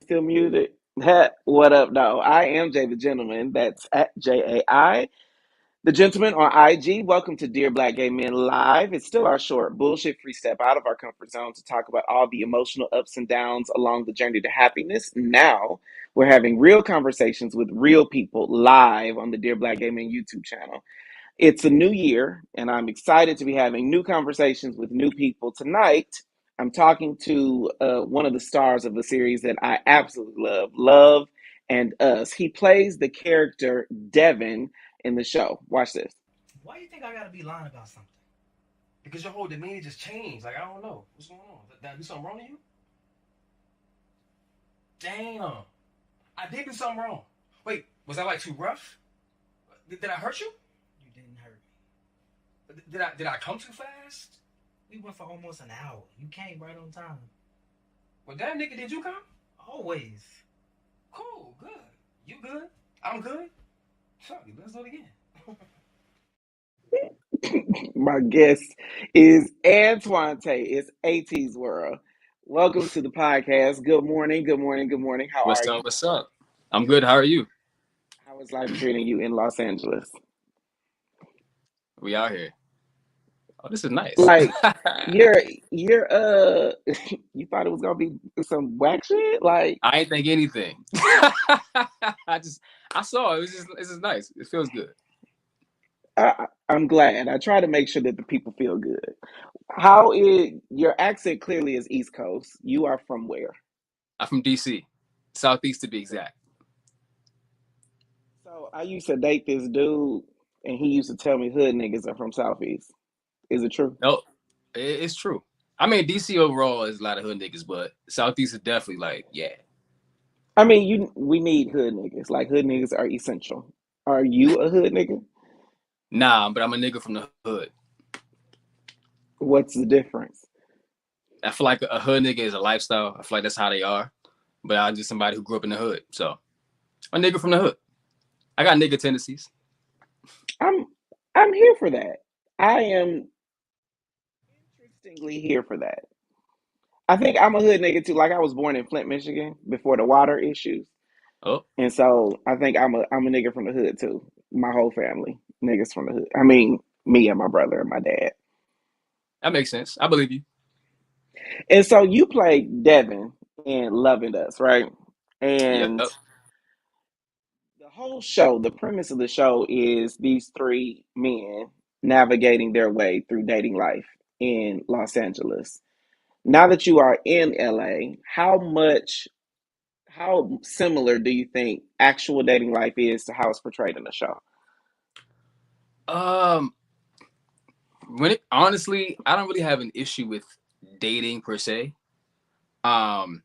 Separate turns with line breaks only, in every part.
Still muted. What up, no? I am Jay the Gentleman. That's at JAI. The Gentleman on IG. Welcome to Dear Black Gay Men Live. It's still our short, bullshit free step out of our comfort zone to talk about all the emotional ups and downs along the journey to happiness. Now, we're having real conversations with real people live on the Dear Black Gay Men YouTube channel. It's a new year, and I'm excited to be having new conversations with new people. Tonight, I'm talking to one of the stars of the series that I absolutely love, Love and Us. He plays the character Devin in the show. Watch this.
Why do you think I gotta be lying about something? Because your whole demeanor just changed. Like, I don't know. What's going on? Did I do something wrong to you? Damn. I did do something wrong. Wait, was I like too rough? Did I hurt you?
You didn't hurt me.
Did I come too fast?
We went for almost an hour. You came right on time.
Well, damn, nigga, did you come?
Always.
Cool, good. You good? I'm good. Fuck it, let's do it again.
My guest is Antoine Tate. It's AT's World. Welcome to the podcast. Good morning, good morning, good morning. How are you?
What's up? I'm good. How are you?
How is life treating you in Los Angeles?
We out here. Oh, this is nice.
Like, you're you thought it was gonna be some whack shit? Like,
I ain't think anything. I saw it. It's just nice. It feels good.
I'm glad. I try to make sure that the people feel good. How is your accent? Clearly is East Coast. You are from where?
I'm from DC, Southeast to be exact.
So I used to date this dude, and he used to tell me hood niggas are from Southeast. Is it true?
No, it's true. I mean, DC overall is a lot of hood niggas, but Southeast is definitely like, yeah.
I mean, we need hood niggas. Like, hood niggas are essential. Are you a hood nigga?
Nah, but I'm a nigga from the hood.
What's the difference?
I feel like a hood nigga is a lifestyle. I feel like that's how they are. But I'm just somebody who grew up in the hood. So, a nigga from the hood. I got nigga tendencies.
I'm here for that. I am interestingly here for that. I think I'm a hood nigga too. Like, I was born in Flint, Michigan before the water issues.
Oh,
And so I think I'm a nigga from the hood too. My whole family, niggas from the hood. I mean, me and my brother and my dad.
that makes sense. I believe you.
And so you played Devin in Loving Us, right?
Yep.
And the whole show, the premise of the show is these three men navigating their way through dating life in Los Angeles. Now that you are in LA, how similar do you think actual dating life is to how it's portrayed in the show?
Um, honestly, I don't really have an issue with dating per se. Um,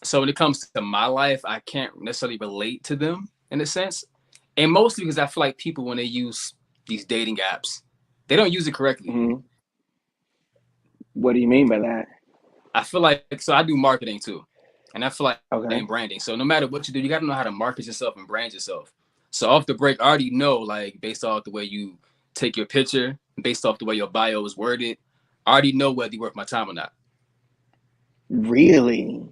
So when it comes to my life, I can't necessarily relate to them in a sense, and mostly because I feel like people when they use these dating apps, they don't use it correctly.
Hmm. What do you mean by that?
I feel like so I do marketing too, and I feel like
Okay.
in branding. So no matter what you do, you got to know how to market yourself and brand yourself. So off the break, I already know like based off the way you take your picture, based off the way your bio is worded, I already know whether you worth my time or not.
Really?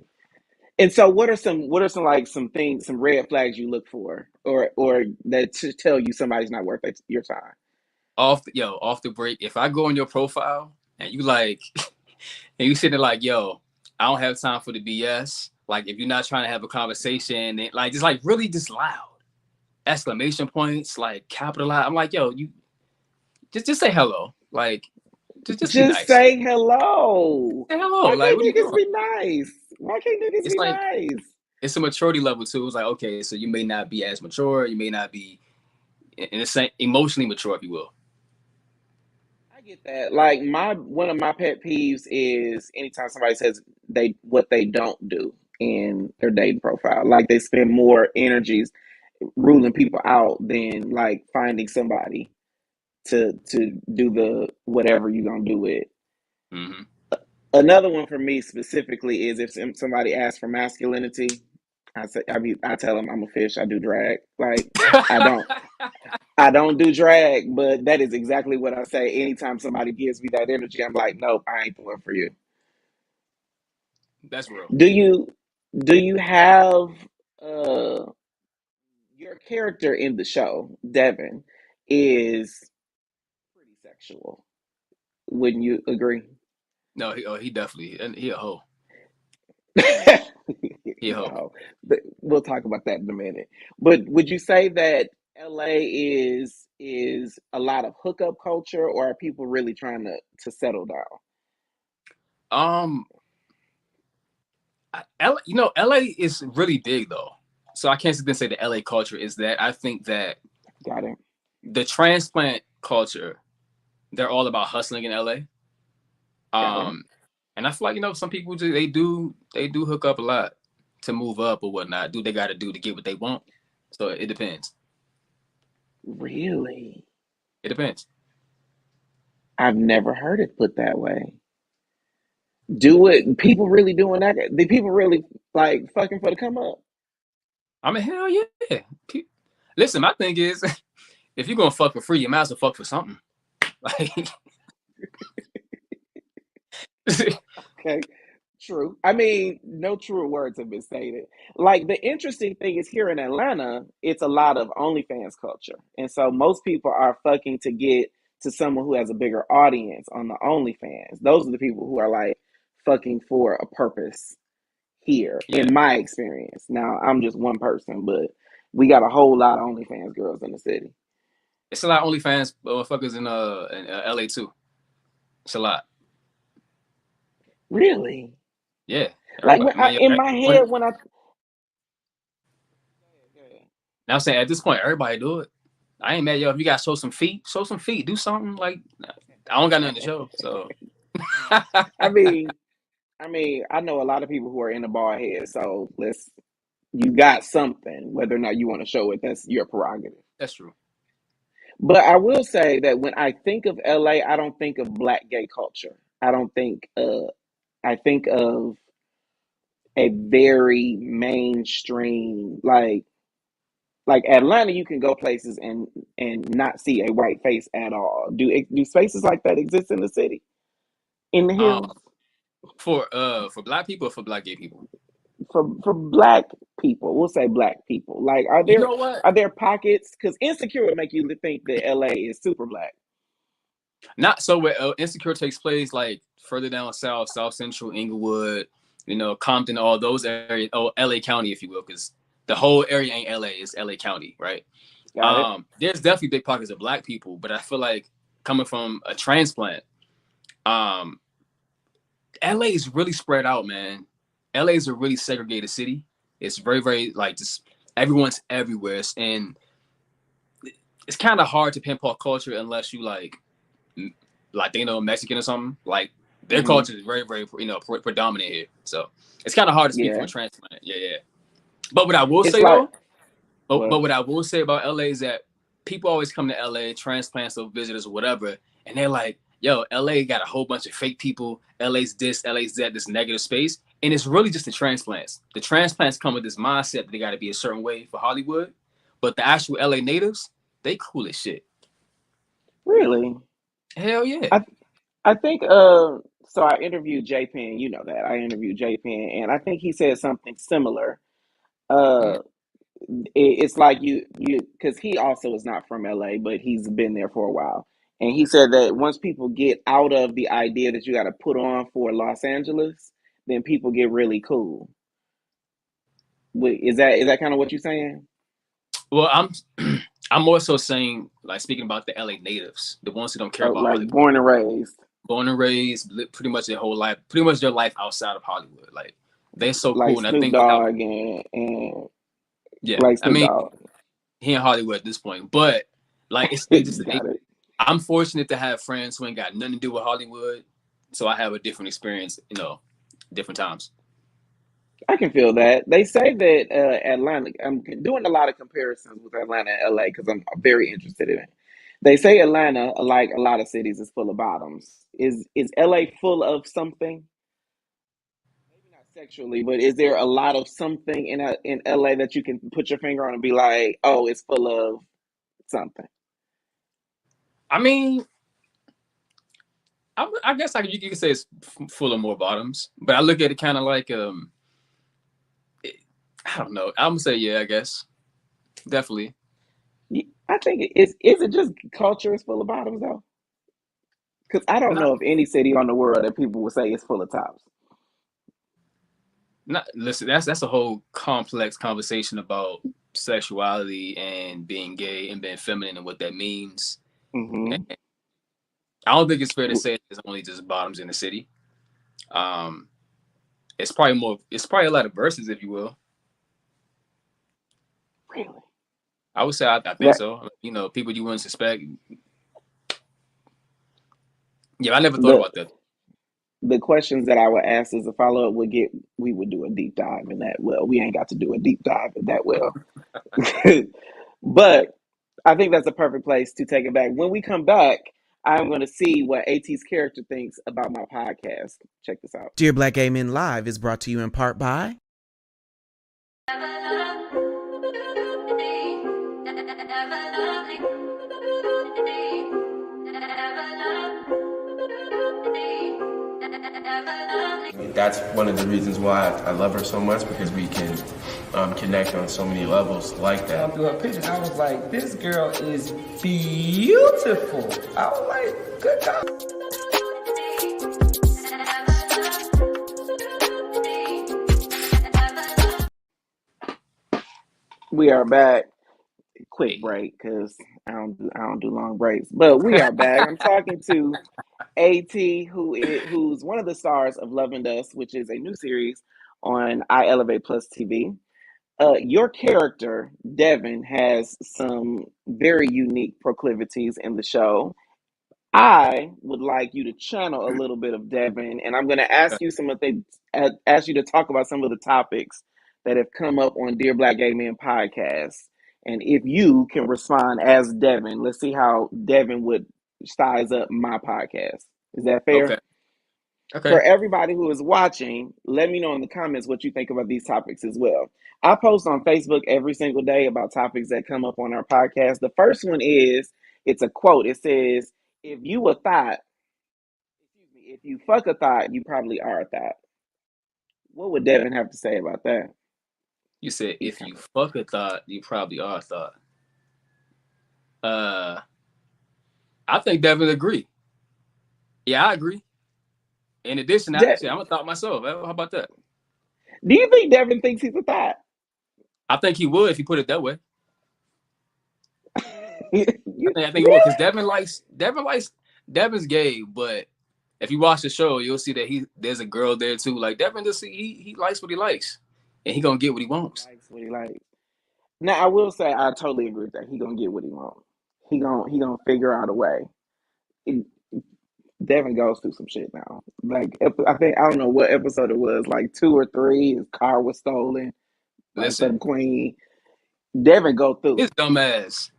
And so, what are some like some things, some red flags you look for, or that to tell you somebody's not worth your time?
Off the break, if I go on your profile and you like, and you sitting there like, yo, I don't have time for the BS. Like if you're not trying to have a conversation, and like just like really just loud exclamation points, like capitalize. I'm like, yo, you just say hello. Like, just be
Just
nice.
say hello.
Say hello.
Why
Like,
can't
what are you
niggas
doing?
be nice? Why can't niggas
It's
be
like
nice?
it's a maturity level too. It's like, okay, so you may not be as mature, you may not be in the same emotionally mature, if you will.
I get that. Like my one of my pet peeves is anytime somebody says they what they don't do in their dating profile. Like they spend more energies ruling people out than like finding somebody to do the whatever you gonna do with.
Mm-hmm.
Another one for me specifically is if somebody asks for masculinity, I tell them I'm a fish. I do drag. Like I don't I don't do drag, but that is exactly what I say. Anytime somebody gives me that energy, I'm like, nope, I ain't the one for you.
That's real.
Do you have uh your character in the show, Devin, is pretty sexual. Wouldn't you agree?
No, he definitely and he a hoe. He a
He's a
hoe.
hoe. But we'll talk about that in a minute. But would you say that LA is a lot of hookup culture, or are people really trying to settle down?
Um, LA is really big though. So I can't sit there and say the LA culture is that. I think that
Got it.
the transplant culture, they're all about hustling in LA.
Got it.
And I feel like some people they do hook up a lot to move up or whatnot. Do they got to do to get what they want? So it depends.
Really?
It depends.
I've never heard it put that way. Do it? People really doing that? The people really like fucking for the come up?
I mean, hell yeah. Listen, my thing is, if you're gonna fuck for free, you might as well fuck for something. Like,
Okay. True. I mean, no truer words have been stated. Like the interesting thing is here in Atlanta, it's a lot of OnlyFans culture. And so most people are fucking to get to someone who has a bigger audience on the OnlyFans. Those are the people who are like fucking for a purpose here,
yeah,
in my experience. Now, I'm just one person, but we got a whole lot of OnlyFans girls in the city.
it's a lot of OnlyFans motherfuckers in LA too. It's a lot.
Really?
Yeah,
Like
everybody. Man,
in my head, when I.
now I'm saying at this point, everybody do it. I ain't mad, yo. If you got to show some feet, show some feet. Do something like I don't got nothing to show, so.
I mean, I know a lot of people who are in the bald head, so you got something. Whether or not you want to show it, that's your prerogative.
That's true.
But I will say that when I think of LA, I don't think of black gay culture. I don't think. I think of a very mainstream, like Atlanta. You can go places and not see a white face at all. Do spaces like that exist in the city, in the
Um,
hills?
for black people or for black gay people.
For black people, we'll say black people. Like, are
You
there
know what?
are there pockets? Because insecure would make you think that LA is super black.
Not so where Insecure takes place like further down south, South Central, Inglewood, Compton, all those areas, LA County, if you will, because the whole area ain't LA, it's LA County, right?
Got it.
There's definitely big pockets of black people, but I feel like coming from a transplant, um, LA is really spread out, man. LA is a really segregated city. It's very, very like just everyone's everywhere, and it's kind of hard to pinpoint culture unless you like they know Mexican or something. Like Their culture is very, very, predominant here. So it's kind of hard to speak from
Yeah.
a transplant. Yeah. But what I will
It's
say
like
though, but
what?
what I will say about LA is that people always come to LA, transplants or visitors or whatever, and they're like, yo, LA got a whole bunch of fake people. LA's this, LA's that, this negative space. And it's really just the transplants. The transplants come with this mindset that they got to be a certain way for Hollywood. But the actual LA natives, they cool as shit.
Really?
Hell yeah.
I think so I interviewed J Pen, you know that. I interviewed J Pen and I think he said something similar.
Mm.
Uh it's like you because he also is not from LA, but he's been there for a while. And he said that once people get out of the idea that you got to put on for Los Angeles, then people get really cool. Wait, is that kind of what you're saying?
Well, I'm more so saying, like, speaking about the LA natives, the ones who don't care
Oh,
about
like
Hollywood.
born and raised,
Born and raised, pretty much their whole life, pretty much their life outside of Hollywood. Like, they're so
like
cool. And I
Snoop
think without,
Dogg and
yeah,
like
I
Snoop
mean,
Dogg.
he in Hollywood at this point. But, like, they just,
Got it.
I'm fortunate to have friends who ain't got nothing to do with Hollywood. So I have a different experience, different times.
I can feel that. They say that Atlanta, I'm doing a lot of comparisons with Atlanta and LA because I'm very interested in it. They say Atlanta, like a lot of cities, is full of bottoms. Is LA full of something? Maybe not sexually, but is there a lot of something in LA that you can put your finger on and be like, oh, it's full of something?
I mean, I guess you could say it's full of more bottoms, but I look at it kind of like, I don't know. I'm gonna say, yeah, I guess. Definitely.
I think is it just culture is full of bottoms though? Because I don't
Not,
know of any city on the world that people would say is full of tops.
listen, that's a whole complex conversation about sexuality and being gay and being feminine and what that means. And
Hmm.
I don't think it's fair to say there's only just bottoms in the city. Um, it's probably a lot of verses, if you will.
Really?
I would say I think
That
so. People you wouldn't suspect. Yeah, I never thought
the
about that.
the questions that I would ask as a follow up we would do a deep dive in that. Well, we ain't got to do a deep dive in that well, but I think that's a perfect place to take it back. When we come back, I'm going to see what AT's character thinks about my podcast. Check this out.
Dear Black Gay Men Live is brought to you in part by
That's one of the reasons why I love her so much, because we can connect on so many levels like that.
Through her pictures, I was like, this girl is beautiful. I was like, good job.
We are back. Quick
Hey.
break because I don't do long breaks. But we are back. I'm talking to AT, who's one of the stars of Love and Dust, which is a new series on I Elevate Plus TV. Your character, Devin, has some very unique proclivities in the show. I would like you to channel a little bit of Devin, and I'm going to ask you ask you to talk about some of the topics that have come up on Dear Black Gay Men podcast. And if you can respond as Devin, let's see how Devin would size up my podcast. Is that fair?
Okay. Okay.
For everybody who is watching, let me know in the comments what you think about these topics as well. I post on Facebook every single day about topics that come up on our podcast. The first one is it's a quote. It says, "If you a thought, excuse me, if you fuck a thought, you probably are a thought." What would Devin have to say about that?
You said
He's
if
kind
you
of
fuck a thought, you probably are a thought. Uh, I think Devin agree. Yeah, I agree. In addition, I'm a thought myself. How about that?
Do you think Devin thinks he's a thought?
I think he would if you put it that way. I think he would, because
Really?
Devin's gay, but if you watch the show, you'll see that there's a girl there too. Like Devin, just he likes what he likes, and he gonna get what he
He
wants.
likes what he likes. Now I will say I totally agree with that. He gonna get what he wants. He gonna figure out a way. Devin goes through some shit now. Like I think I don't know what episode it was, like 2 or 3. His car was stolen by
Listen,
some queen. Devin go through
his
it.
dumb ass.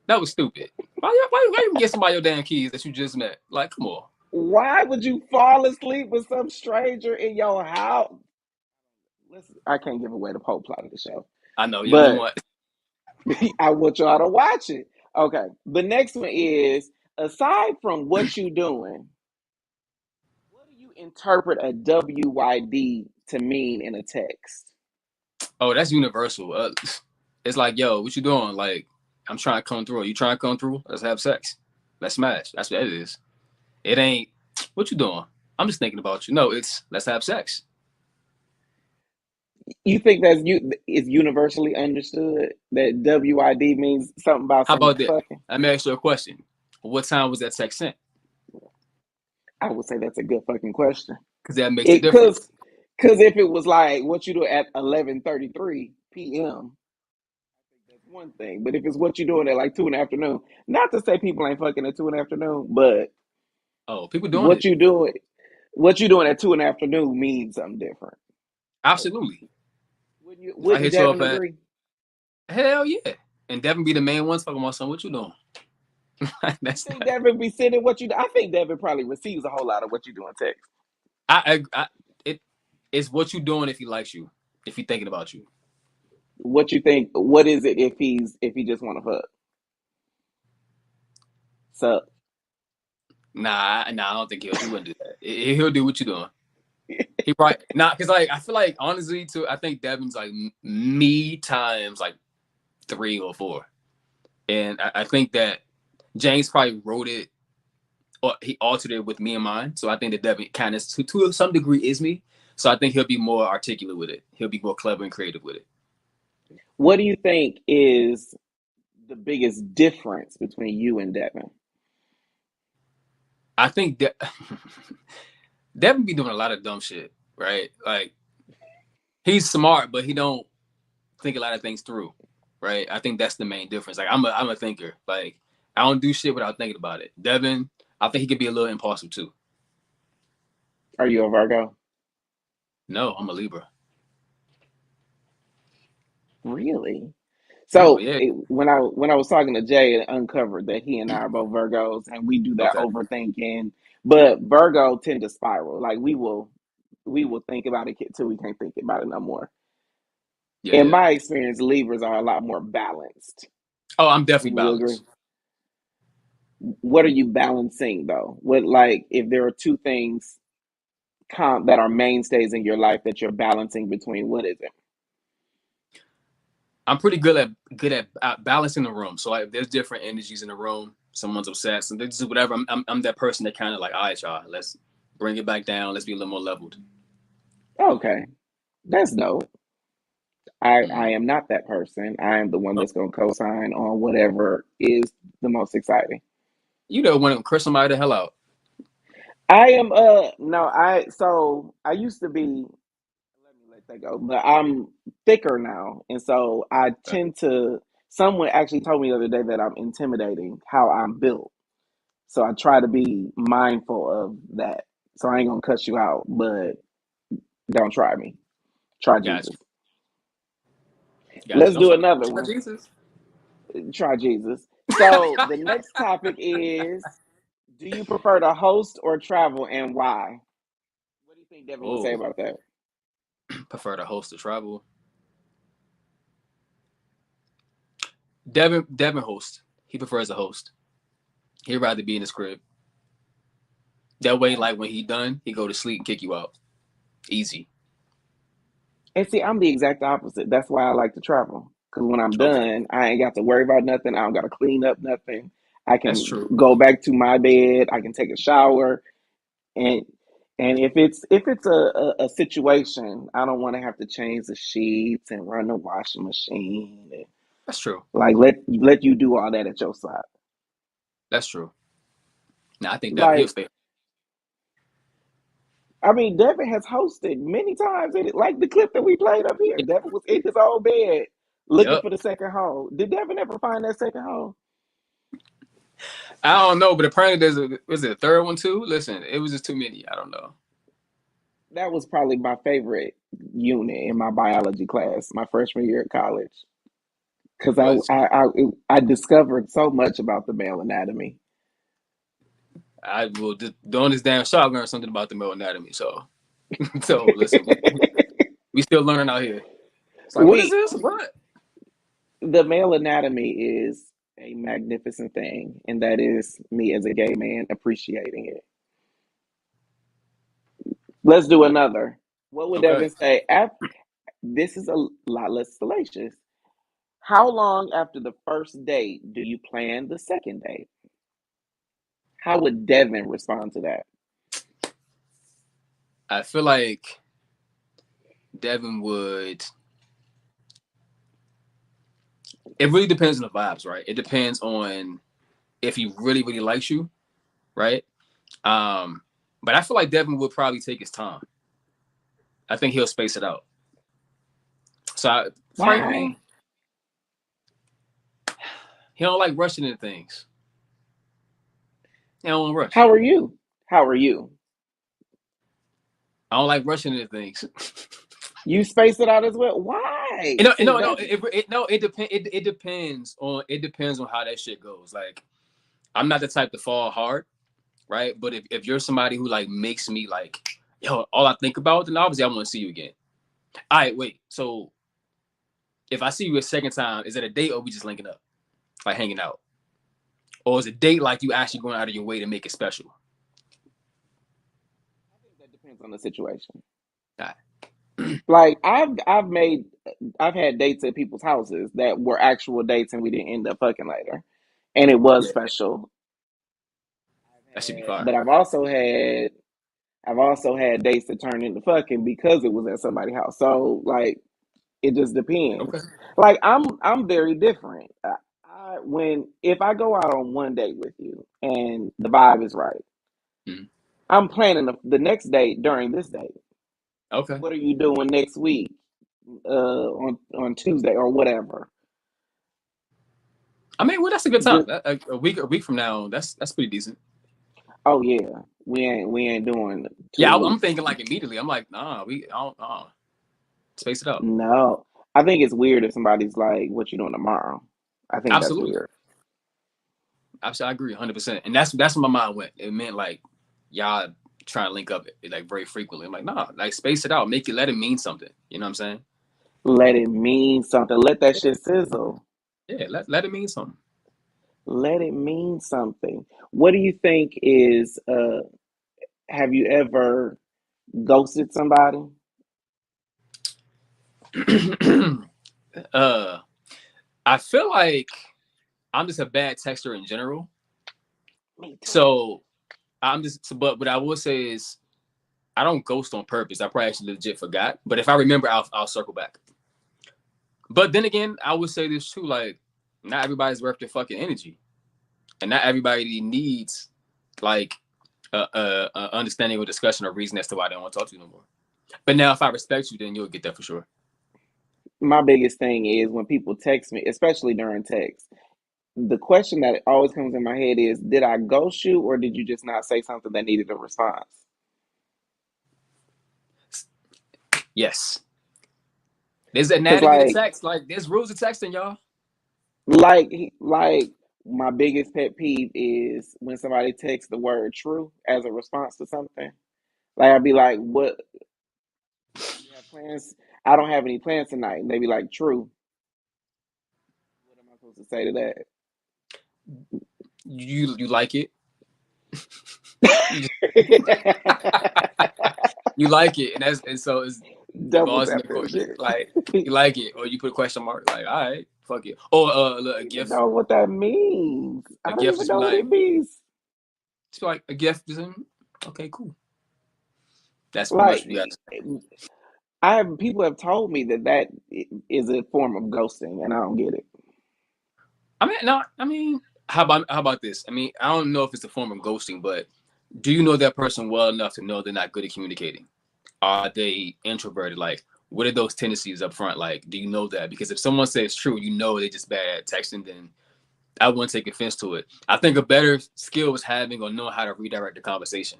That was stupid. Why you get somebody your damn keys that you just met? Like, come on.
Why would you fall asleep with some stranger in your house? Listen, I can't give away the whole plot of the show,
I know you only
but
want.
I want y'all to watch it. Okay, the next one is, aside from what you doing, what do you interpret a WYD to mean in a text?
Oh, that's universal. It's like, yo, what you doing? Like, I'm trying to come through. You trying to come through? Let's have sex. Let's smash. That's what it is. It ain't, what you doing? I'm just thinking about you. No, it's let's have sex.
You think that's is universally understood that WID means something about
How
some
about that?
fucking?
Let me ask you a question. What time was that text sent?
I would say that's a good fucking question.
Because that makes the
It
difference.
because if it was like what you do at 11:33 p.m., that's one thing. But if it's what you doing at like 2 in the afternoon, not to say people ain't fucking at 2 in the afternoon, but
Oh, people doing
what
it.
you doing, what you doing at 2 in the afternoon means something different.
Absolutely.
Wouldn't you?
If I
Wouldn't
hit you up
Devin
at,
agree?
hell yeah. And Devin be the main one talking about something. What you doing?
You
That's
think
not,
Devin be sending what you? I think Devin probably receives a whole lot of what you do in text.
it, it's what you doing if he likes you, if he thinking about you.
What you think? What is it if he just want to fuck? So
Nah, I don't think he wouldn't do that. He'll do what you doing. He probably not because like I feel like honestly too. I think Devin's like me times like 3 or 4, and I think that James probably wrote it or he altered it with me in mind. So I think that Devin kind of to some degree is me. So I think he'll be more articulate with it. He'll be more clever and creative with it.
what do you think is the biggest difference between you and Devin?
I think that Devin be doing a lot of dumb shit, right? Like he's smart, but he don't think a lot of things through, right? I think that's the main difference. Like I'm a thinker. Like I don't do shit without thinking about it. Devin, I think he could be a little impulsive too.
Are you a Virgo?
No, I'm a Libra.
Really?
Oh
So
yeah.
when I was talking to Jay, it uncovered that he and I are both Virgos, and we do that
Okay.
overthinking. But Virgo tend to spiral. Like we will think about it till we can't think about it no more.
Yeah,
In
yeah.
my experience, Libras are a lot more balanced.
Oh, I'm definitely
Would you agree?
balanced.
What are you balancing though? What, like, if there are two things that are mainstays in your life that you're balancing between, what is it?
I'm pretty good at balancing the room. So like, if there's different energies in the room, someone's upset, so this is whatever. I'm that person that kind of like, all right, y'all, let's bring it back down. Let's be a little more leveled.
Okay, that's dope. I
Mm-hmm.
am not that person. I am the one
Oh,
that's going to co-sign on whatever is the most exciting.
you know when to curse somebody the hell out.
I am no, I used to be, let me let that go, but I'm thicker now, and so I
Okay.
tend to, someone actually told me the other day that I'm intimidating how I'm built. So I try to be mindful of that. So I ain't gonna cuss you out, but don't try me. Try
Gotcha.
Jesus.
Gotcha.
Let's
Don't
do
try.
another
Try
one.
Jesus.
Try Jesus. So the next topic is, do you prefer to host or travel and why? What do you think Devin would say
Oh,
about that?
prefer to host or travel. Devin host. He prefers a host. He'd rather be in his crib. That way, like when he done, he go to sleep and kick you out. Easy.
And see, I'm the exact opposite. That's why I like to travel. Because when I'm
Okay,
done, I ain't got to worry about nothing. I don't got to clean up nothing. I
that's
can
true.
go back to my bed. I can take a shower. And if it's a situation, I don't want to have to change the sheets and run the washing machine. And,
That's true.
like, let you do all that at your side.
That's true. Now I think that he'll
Like,
stay.
I mean, Devin has hosted many times. Like the clip that we played up here, Devin was in his own bed looking
Yep.
for the second hole. Did Devin ever find that second hole?
I don't know, but apparently was it a third one too? Listen, it was just too many. I don't know.
That was probably my favorite unit in my biology class, my freshman year at college, because
Was
I discovered so much about the male anatomy.
I will just doing this damn show, I learned something about the male anatomy. So so listen, we still learning out here. It's like, what is
We
this? What?
the male anatomy is a magnificent thing, and that is me as a gay man appreciating it. Let's do another. What would
Okay.
Devin say? This is a lot less salacious. How long after the first date do you plan the second date? How would Devin respond to that?
I feel like Devin would. It really depends on the vibes, right? It depends on if he really, really likes you, right? But I feel like Devin would probably take his time. I think he'll space it out. So,
Why?
he don't like rushing into things. He don't want to rush.
How are you? How are you?
I don't like rushing into things.
You space it out as well. Why?
No,
See,
no.
that's
It depends on how that shit goes. Like, I'm not the type to fall hard, right? But if you're somebody who like makes me like, yo, all I think about, then obviously I want to see you again. All right, wait. So if I see you a second time, is it a date or we just linking up, like hanging out, or is it a date like you actually going out of your way to make it special?
I think that depends on the situation.
All right.
Like I've had dates at people's houses that were actual dates and we didn't end up fucking later, and it was
Yeah,
special.
that should be fire.
But I've also had dates that turned into fucking because it was at somebody's house. So like it just
Okay.
depends. Like I'm very different. When if I go out on one date with you and the vibe is right,
Mhm.
I'm planning the next date during this date.
Okay.
What are you doing next week? On Tuesday or whatever.
I mean, well, that's a good time.
Just
A week from now, that's pretty decent.
oh yeah, we ain't doing two
Yeah, I'm
weeks.
thinking like immediately. I'm like, nah, I don't, space it out.
No, I think it's weird if somebody's like, "What you doing tomorrow?" I think that's
Absolutely.
weird.
I agree 100%. And that's where my mind went. It meant like y'all trying to link up like very frequently. I'm like, nah, like space it out. Let it mean something. You know what I'm saying?
Let it mean something. Let that shit sizzle.
Yeah, let it mean something.
Let it mean something. What do you think is? Have you ever ghosted somebody?
uh I feel like I'm just a bad texter in general.
Me too.
So but what I will say is I don't ghost on purpose. I probably actually legit forgot. But if I remember, I'll circle back. But then again, I would say this too, like, not everybody's worth their fucking energy. And not everybody needs like a understanding or discussion or reason as to why they don't want to talk to you no more. But now if I respect you, then you'll get that for sure.
My biggest thing is when people text me, especially during text. The question that always comes in my head is, did I ghost you or did you just not say something that needed a response?
Yes. There's
Cause
anatomy to text. Like there's rules of texting, y'all.
like my biggest pet peeve is when somebody texts the word true as a response to something. Like I'd be like, what you have plans? I don't have any plans tonight. And they be like, true. What am I supposed to say to that?
You like it. You, just, you like it, and so it's the
Double
balls in
tap
the
that
court.
shit.
Like you like it, or you put a question mark. Like all right, fuck it. Or look,
I don't even know what that means. I
a
don't
gift
even
just be
know what it
like,
means.
just like a gift. Just okay, cool. That's pretty much
Like
what you guys.
people have told me that is a form of ghosting, and I don't get it.
I mean, no, I mean, how about this? I mean, I don't know if it's a form of ghosting, but do you know that person well enough to know they're not good at communicating? Are they introverted? Like, what are those tendencies up front? Like, do you know that? Because if someone says true, you know they're just bad at texting, then I wouldn't take offense to it. I think a better skill is having or knowing how to redirect the conversation.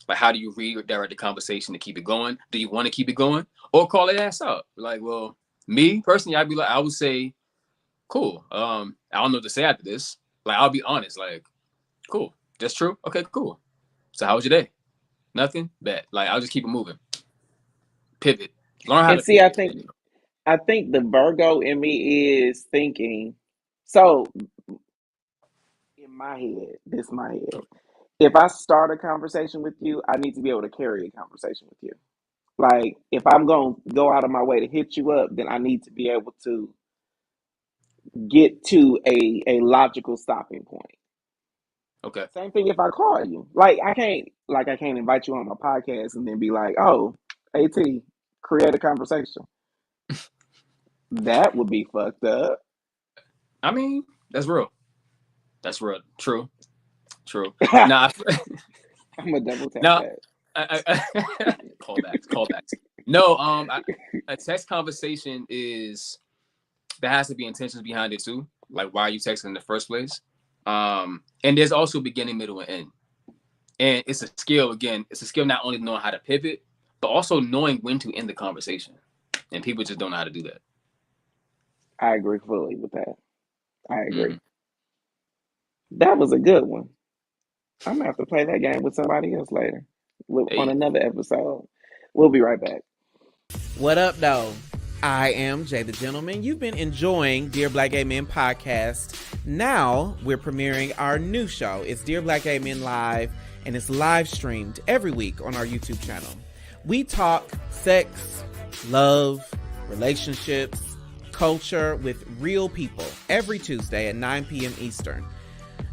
Like, how do you redirect the conversation to keep it going? Do you want to keep it going, or call it ass out? Like, well, me personally, I would say, cool. I don't know what to say after this. Like, I'll be honest. Like, cool. That's true. Okay, cool. So, how was your day? Nothing. Bad. Like, I'll just keep it moving. Pivot. Learn how
And
to
see,
pivot.
I think the Virgo in me is thinking. So in my head, this is my head. If I start a conversation with you, I need to be able to carry a conversation with you. Like, if I'm going to go out of my way to hit you up, then I need to be able to get to a logical stopping point.
Okay.
Same thing if I call you. I can't invite you on my podcast and then be like, "Oh, AT, create a conversation." That would be fucked up.
I mean, that's real. That's real. True. Nah.
I'm gonna double tap
Now,
that.
callbacks. No, a text conversation there has to be intentions behind it too. Like, why are you texting in the first place? And there's also beginning, middle, and end. And it's a skill. Again, it's a skill not only knowing how to pivot, but also knowing when to end the conversation. And people just don't know how to do that.
I agree fully with that. I agree.
Mm-hmm.
That was a good one. I'm gonna have to play that game with somebody else later on
Hey.
another episode. We'll be right back.
What up, though? I am Jay the Gentleman. You've been enjoying Dear Black Gay Men podcast. Now we're premiering our new show. It's Dear Black Gay Men Live, and it's live streamed every week on our YouTube channel. We talk sex, love, relationships, culture with real people every Tuesday at 9 p.m. Eastern.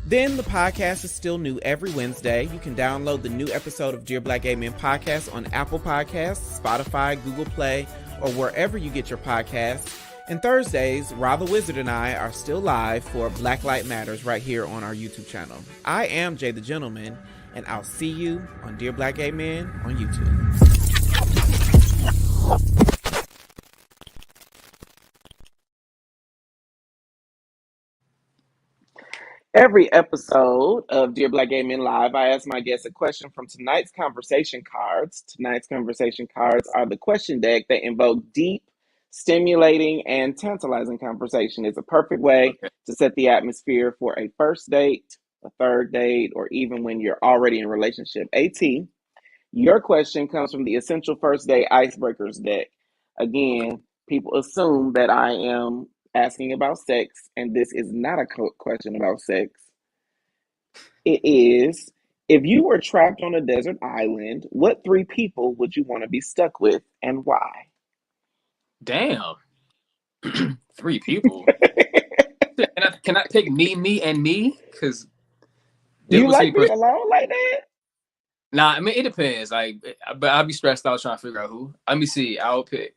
Then the podcast is still new every Wednesday. You can download the new episode of Dear Black Gay Men podcast on Apple Podcasts, Spotify, Google Play, or wherever you get your podcasts. And Thursdays, Ra the Wizard and I are still live for Black Light Matters right here on our YouTube channel. I am Jay the Gentleman, and I'll see you on Dear Black Gay Men on YouTube.
Every episode of Dear Black Gay Men Live, I ask my guests a question from tonight's conversation cards. Tonight's conversation cards are the question deck that invoke deep, stimulating, and tantalizing conversation. It's a perfect way to set the atmosphere for a first date, a third date, or even when you're already in a relationship. AT, your question comes from the Essential First Date Icebreakers deck. Again, people assume that I am asking about sex, and this is not a question about sex. It is, if you were trapped on a desert island, what three people would you want to be stuck with and why?
Damn. 3 people. Can I pick me, and me? Because
You like being alone like that?
Nah, I mean, it depends. Like, but I'll be stressed out trying to figure out who. Let me see. I'll pick.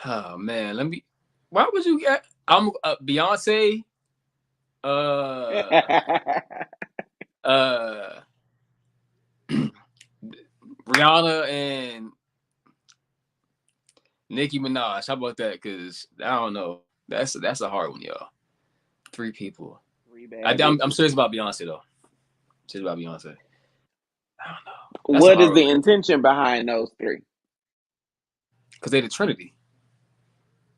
Oh man, why would you get? I'm Beyonce. Rihanna and Nicki Minaj. How about that? Because I don't know. That's a hard one, y'all. 3 people. I'm serious about Beyonce though. Serious about Beyonce. I don't know.
What is the intention behind those 3?
Because they're the Trinity.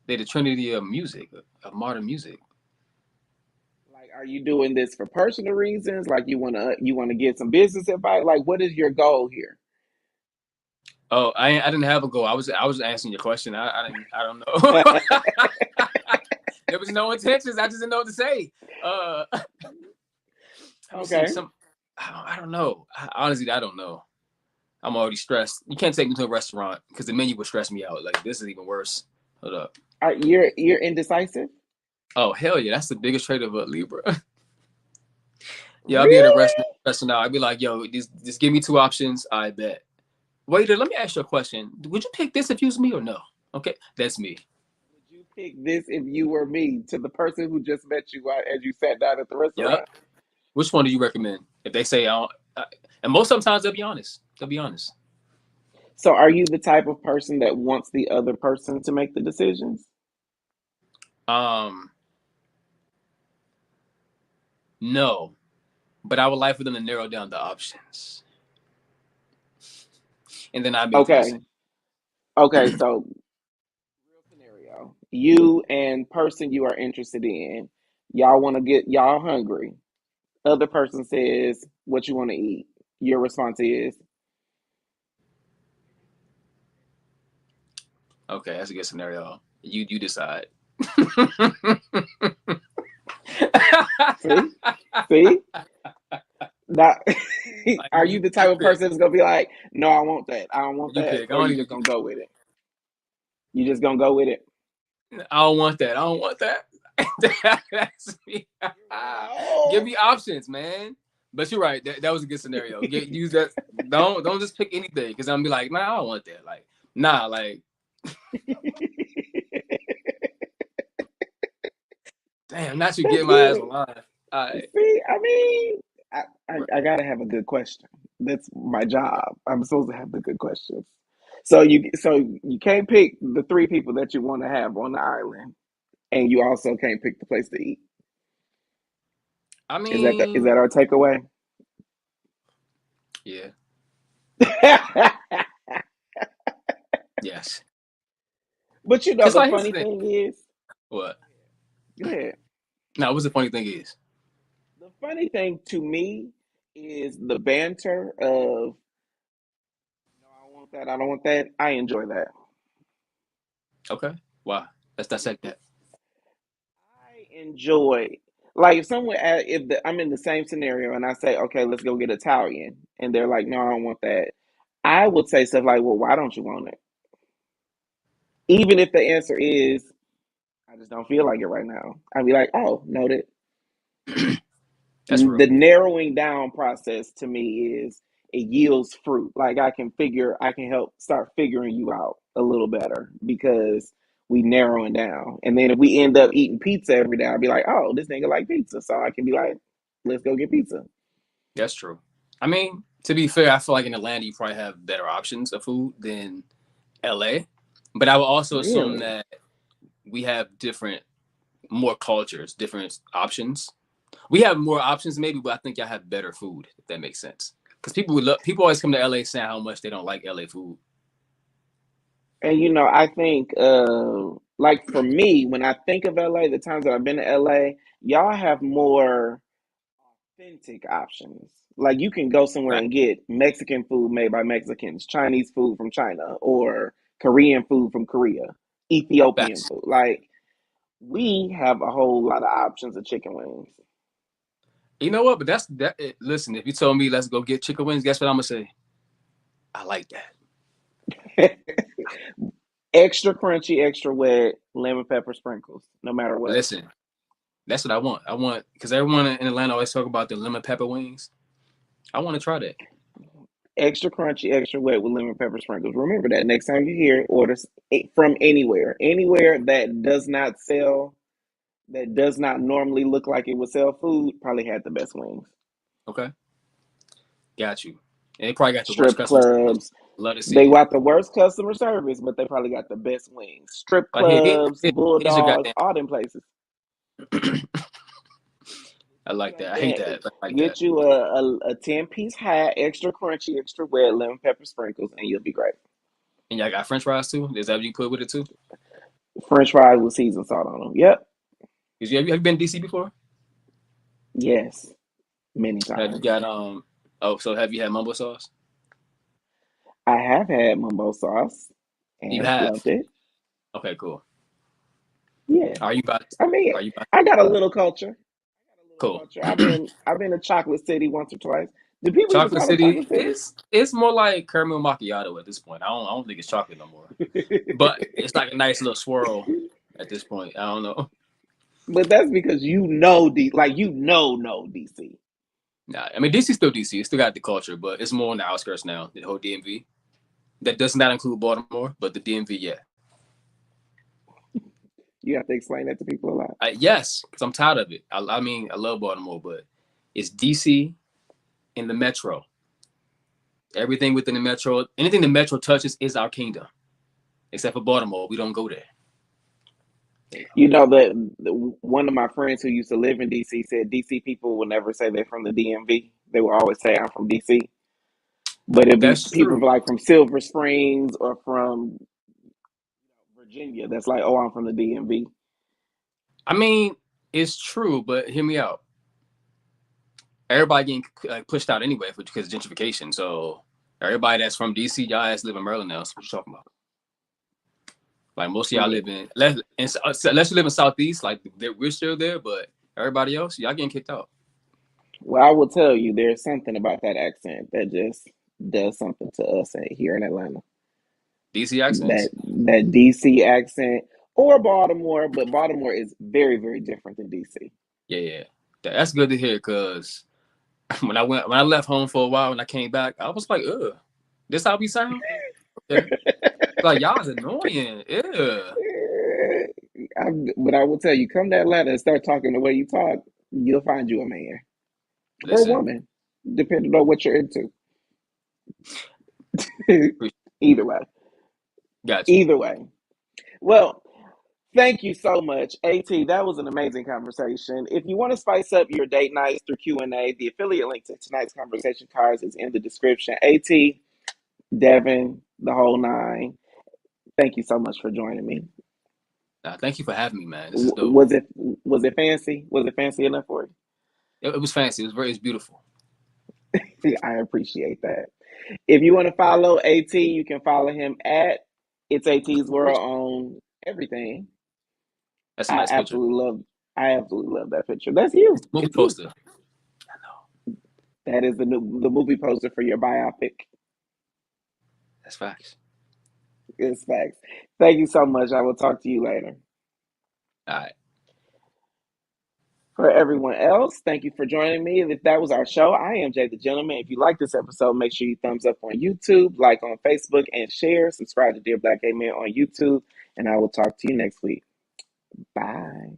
They're the Trinity of music, of modern music.
Like, are you doing this for personal reasons? Like, you wanna get some business advice? Like, what is your goal here?
Oh, I didn't have a goal. I was answering your question. I don't know. There was no intentions. I just didn't know what to say.
Okay.
I don't know. Honestly, I don't know. I'm already stressed. You can't take me to a restaurant because the menu would stress me out. Like, this is even worse. Hold up.
You're indecisive?
Oh, hell yeah. That's the biggest trait of a Libra. Yeah,
Really?
I'll be at a restaurant. I'll be like, yo, just give me 2 options. I bet. Waiter, let me ask you a question. Would you pick this if you was me or no? Okay, that's me.
Would you pick this if you were me, to the person who just met you as you sat down at the restaurant?
Yep. Which one do you recommend? If they say, and most sometimes they'll be honest. They'll be honest.
So are you the type of person that wants the other person to make the decisions?
No, but I would like for them to narrow down the options, and then I make the
Okay.
decision.
Okay. So, real scenario: you and person you are interested in, y'all want to get y'all hungry. Other person says what you want to eat. Your response is,
Okay, that's a good scenario. You decide.
see, see. Not,
Like,
are you the
you
type of
pick.
person that's gonna be like, no, I want that, I don't want
You
that,
pick. I
or
don't
you
even.
just gonna go with it? You just gonna go with it?
I don't want that. I don't want that. That's me. Give
No.
me options, man. But you're right. That was a good scenario. Use that. Don't just pick anything because I'm be like, nah, I don't want that. Like, nah, like, damn, not you
That's
get my ass
good.
alive. All right.
See, I mean,
Right.
I gotta have a good question. That's my job. I'm supposed to have the good questions. So you can't pick the three people that you want to have on the island, and you also can't pick the place to eat.
I
Is
mean,
that our takeaway?
yeah, yes.
But you know
Cause
the
like here's
funny
the thing.
thing is,
What?
go ahead.
Now, what's the funny thing is?
The funny thing to me is the banter of no, I don't want that, I don't want that. I enjoy that.
Okay. Wow. Let's dissect that.
I enjoy like if someone I'm in the same scenario and I say, okay, let's go get Italian, and they're like, no, I don't want that. I would say stuff like, well, why don't you want it? Even if the answer is, I just don't feel like it right now. I'd be like, oh, noted.
That's
The
real.
narrowing down process to me is it yields fruit. Like I can help start figuring you out a little better because we narrowing down. And then if we end up eating pizza every day, I'll be like, oh, this nigga like pizza. So I can be like, let's go get pizza.
That's true. I mean, to be fair, I feel like in Atlanta you probably have better options of food than LA. But I would also assume
Really?
that we have different, more cultures, different options. We have more options maybe, but I think y'all have better food, if that makes sense. Because people always come to LA saying how much they don't like LA food.
And I think like for me, when I think of LA, the times that I've been to LA, y'all have more authentic options. Like you can go somewhere
Right.
and get Mexican food made by Mexicans, Chinese food from China, or Korean food from Korea, Ethiopian
Facts.
food. Like we have a whole lot of options of chicken wings.
You know what? But that's that. Listen, if you told me let's go get chicken wings, guess what I'm gonna say? I like that.
Extra crunchy, extra wet, lemon pepper sprinkles, no matter what.
Listen, that's what I want. I want because everyone in Atlanta always talk about the lemon pepper wings. I want to try that.
Extra crunchy, extra wet with lemon pepper sprinkles. Remember that next time you hear it, order from anywhere. Anywhere that does not sell, that does not normally look like it would sell food, probably had the best wings.
Okay, got you. And they probably got the worst
Strip
customer service.
clubs,
Love to see
they
it.
got the worst customer service, but they probably got the best wings. Strip
Like
clubs,
here's your
bulldogs,
goddamn.
all them places.
I like
Like
that. I hate
that.
that. I like that.
Get you a 10-piece hat, extra crunchy, extra wet, lemon pepper sprinkles, and you'll be great.
And y'all got French fries too. Is that what you put with it too?
French fries with seasoned salt on them. Yep.
Have you been to DC before?
Yes. Many
Have you
times.
got Oh, so have you had mumbo sauce?
I have had mumbo sauce
You
and
have.
loved it.
Okay, cool.
Yeah.
Are you about?
I mean,
Are you about?
I got a little culture.
Cool.
I've been to Chocolate City once or twice. Do people even
Chocolate
call it
City
Chocolate City?
it's more like caramel macchiato at this point. I don't think it's chocolate no more. But it's like a nice little swirl at this point. I don't know.
But that's because no DC.
Nah, I mean DC's still DC. It still got the culture, but it's more on the outskirts now. The whole DMV. That does not include Baltimore, but the DMV, yeah.
You have to explain that to people a lot.
Yes, because I'm tired of it. I mean, I love Baltimore, but it's DC in the metro. Everything within the metro, anything the metro touches is our kingdom. Except for Baltimore, we don't go there.
You know the one of my friends who used to live in DC said DC people will never say they're from the DMV. They will always say I'm from DC. But it'll be
That's
people
true.
like from Silver Springs or from Virginia that's like, oh, I'm from the DMV.
I mean, it's true, but hear me out. Everybody getting pushed out anyway because of gentrification. So everybody that's from DC, y'all ass live in Maryland now. So what you talking about? Like most of y'all
Right.
live unless you live in Southeast, like we're still there, but everybody else, y'all getting kicked out.
Well, I will tell you, there's something about that accent that just does something to us here in Atlanta.
DC
That
accents?
that DC accent or Baltimore, but Baltimore is very, very different than DC.
Yeah. That's good to hear because when I left home for a while and I came back, I was like, ugh, this how we sound? Okay. Like y'all is annoying. Yeah.
But I will tell you, come to Atlanta and start talking the way you talk, you'll find you a man or a
Listen,
woman, depending on what you're into. Either way,
got you.
either way. Well, thank you so much, At. That was an amazing conversation. If you want to spice up your date nights through Q&A, the affiliate link to tonight's conversation cards is in the description. At, Devin, the whole nine. Thank you so much for joining me.
Thank you for having me, man. This is dope.
Was it fancy? Was it fancy enough for
It was fancy. It's beautiful.
you? I appreciate that. If you want to follow At, you can follow him at It's AT's World on everything.
That's a
I
nice picture.
absolutely love. I absolutely love that picture. That's you.
Movie
It's you.
poster. I know.
That is the movie poster for your biopic.
That's facts.
It's facts. Thank you so much. I will talk to you later.
All right.
For everyone else, thank you for joining me. If that was our show, I am Jay the Gentleman. If you like this episode, make sure you thumbs up on YouTube, like on Facebook, and share. Subscribe to Dear Black Gay Men on YouTube, and I will talk to you next week. Bye.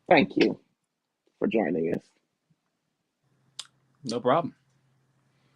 Thank you for joining us.
No problem.